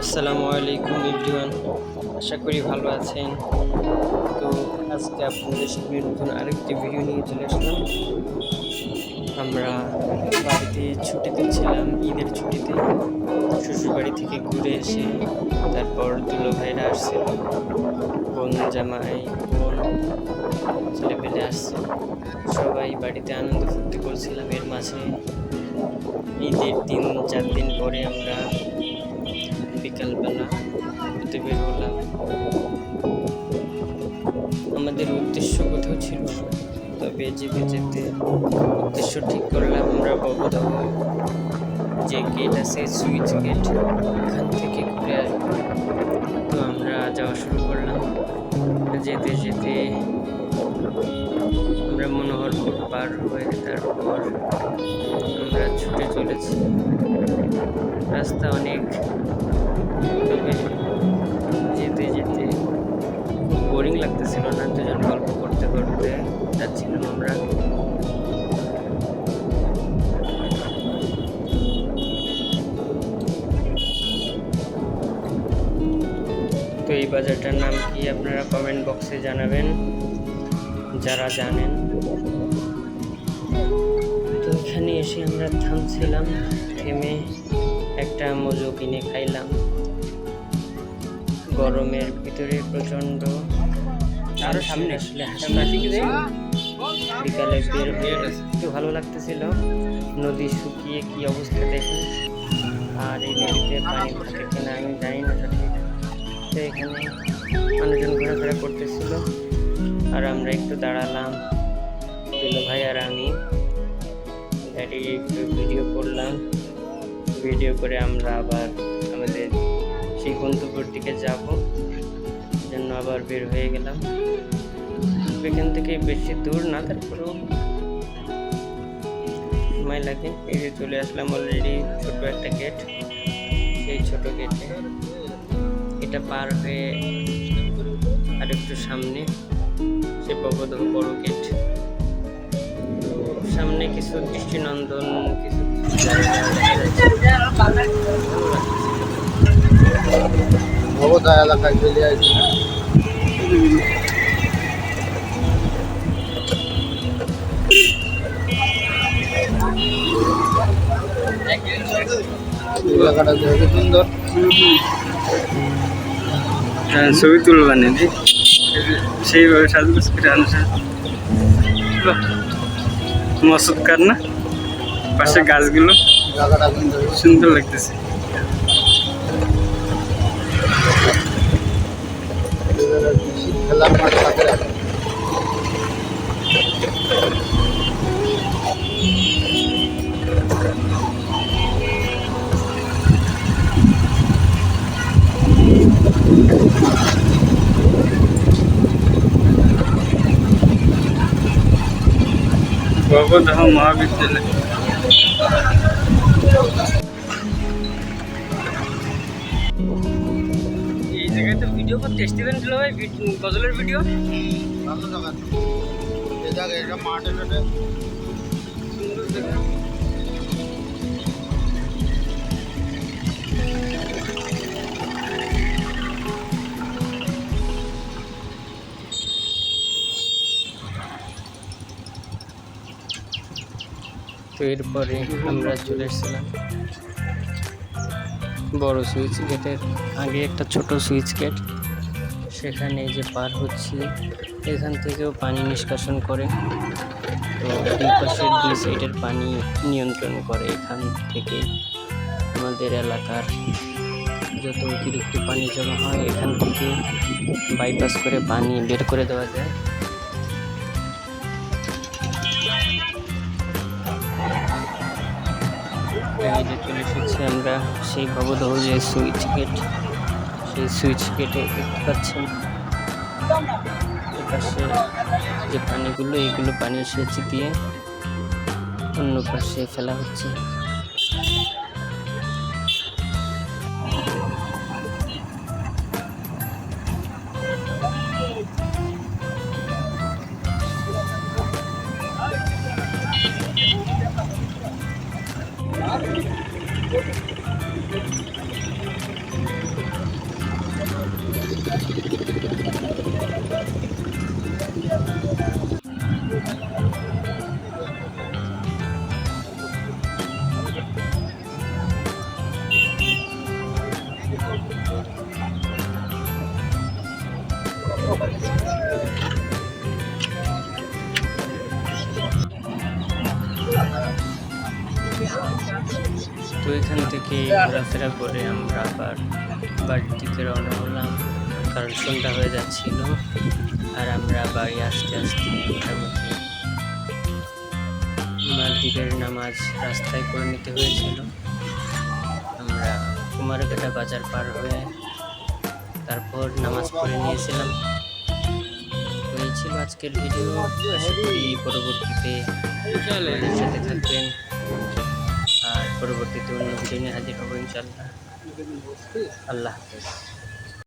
আসসালামু আলাইকুম এভরিওয়ান, আশা করি ভালো আছেন। তো আজকে আপনাদের সামনে নতুন আরেকটি ভিডিও নিয়ে চলে আসলাম। আমরা বাড়িতে ছুটিতে ছিলাম, ঈদের ছুটিতে শ্বশুরবাড়ি থেকে ঘুরে এসে তারপর দুলো ভাইরা আসছিল, বোন জামাই বোন ছেলেপেলে আসছে, সবাই বাড়িতে আনন্দ ফুর্তি করছিলাম। এর মাঝে ঈদের 3-4 দিন পরে আমরা বিকালবেলা ঘুরতে বের হলাম। আমাদের উদ্দেশ্য কোথাও ছিল না, তবে যেতে যেতে উদ্দেশ্য ঠিক করলাম আমরা ববদহ যে গেট আছে সুইচ গেট, এখান থেকে ঘুরে আসবো। তো আমরা যাওয়া শুরু করলাম। যেতে যেতে আমরা মনোহরপুর পার হয়ে তারপর আমরা ছুটে চলেছি। রাস্তা অনেক, তবে যেতে যেতে খুব বোরিং লাগতেছিল না। দুজন গল্প করতে করতে যাচ্ছিলাম আমরা। তো এই বাজারটার নাম কি আপনারা কমেন্ট বক্সে জানাবেন যারা জানেন। তো এখানে এসে আমরা থামছিলাম, থেমে একটা মজু কিনে খাইলাম। গরমের ভিতরে প্রচন্ড আরো সামনে আসলে বিকালে বের হয়ে একটু ভালো লাগতেছিল। নদী শুকিয়ে কি অবস্থা দেখেন, আর এই নদীতে পানি থাকে কিনা আমি জানি না সঠিক। তো এখানে মানুষজন ঘোরাফেরা করতেছিল আর আমরা একটু দাঁড়ালাম, দুলো ভাই আর আমি দাঁড়িয়ে একটু ভিডিও করলাম। ভিডিও করে আমরা আবার আমাদের সেই গন্তব্যের দিকে যাব, জন্য আবার বের হয়ে গেলাম। এখান থেকে বেশি দূর না, তারপরেও সময় লাগে। এই যে চলে আসলাম অলরেডি ছোট একটা গেট, সেই ছোট গেটে এটা পার হয়ে আর একটু সামনে সে ববদহ বড় গেট। তো সামনে কিছু দৃষ্টিনন্দন কিছু এলাকায় চলে আসছি। এলাকাটা যেহেতু সুন্দর, ছবি তুলবা নাকি সেইভাবে সাজগোজ করে আনছে। মসুদকার না, পাশে গাছগুলো এলাকাটা কিন্তু সুন্দর লাগতেছে। খেলার মাঠ সাথে রাখে। ববদহ মহাবিদ্যালয়। এই জায়গায় তো ভিডিও করতে এসেছিলেন ছিল ভাই, গজলের ভিডিও। ভালো জায়গা, এই জায়গায় এটা মাঠে ঘাটে সুন্দর জায়গা। তো এরপরে আমরা চলে এসেছিলাম বড় সুইচ গেটের আগে একটা ছোট সুইচ গেট, সেখানে যে পার হচ্ছি এখান থেকেও পানি নিষ্কাশন করে। তো দুই পাশের দুই সাইডের পানি নিয়ন্ত্রণ করে। এখান থেকে আমাদের এলাকার যত অতিরিক্ত পানি জমা হয় এখান থেকে বাইপাস করে পানি বের করে দেওয়া যায়। এই যে চলে এসেছি আমরা সেই ভবদহ যে সুইচ গেট, সেই সুইচ গেটে দেখতে পাচ্ছেন এপাশে যে পানিগুলো, এইগুলো পানি সেচ দিয়ে অন্য পাশে ফেলা হচ্ছে। এখান থেকে ঘোরাফেরা করে আমরা আবার বাড়ির দিকে রওনা হলাম, কারণ সন্ধ্যা হয়ে যাচ্ছিল। আর আমরা বাড়ি আসতে আসতে মোটামুটি মাগরিবের নামাজ রাস্তায় করে নিতে হয়েছিল। আমরা কুমারঘাটা বাজার পার হয়ে তারপর নামাজ পড়ে নিয়েছিলাম। তো এই ছিল আজকের ভিডিও। আশা করি পরবর্তীতে আমাদের সাথে থাকবেন, আর পরবর্তীতে অন্য ভিডিও নিয়ে হাজির হবো ইনশাল্লাহ। আল্লাহ হাফেজ।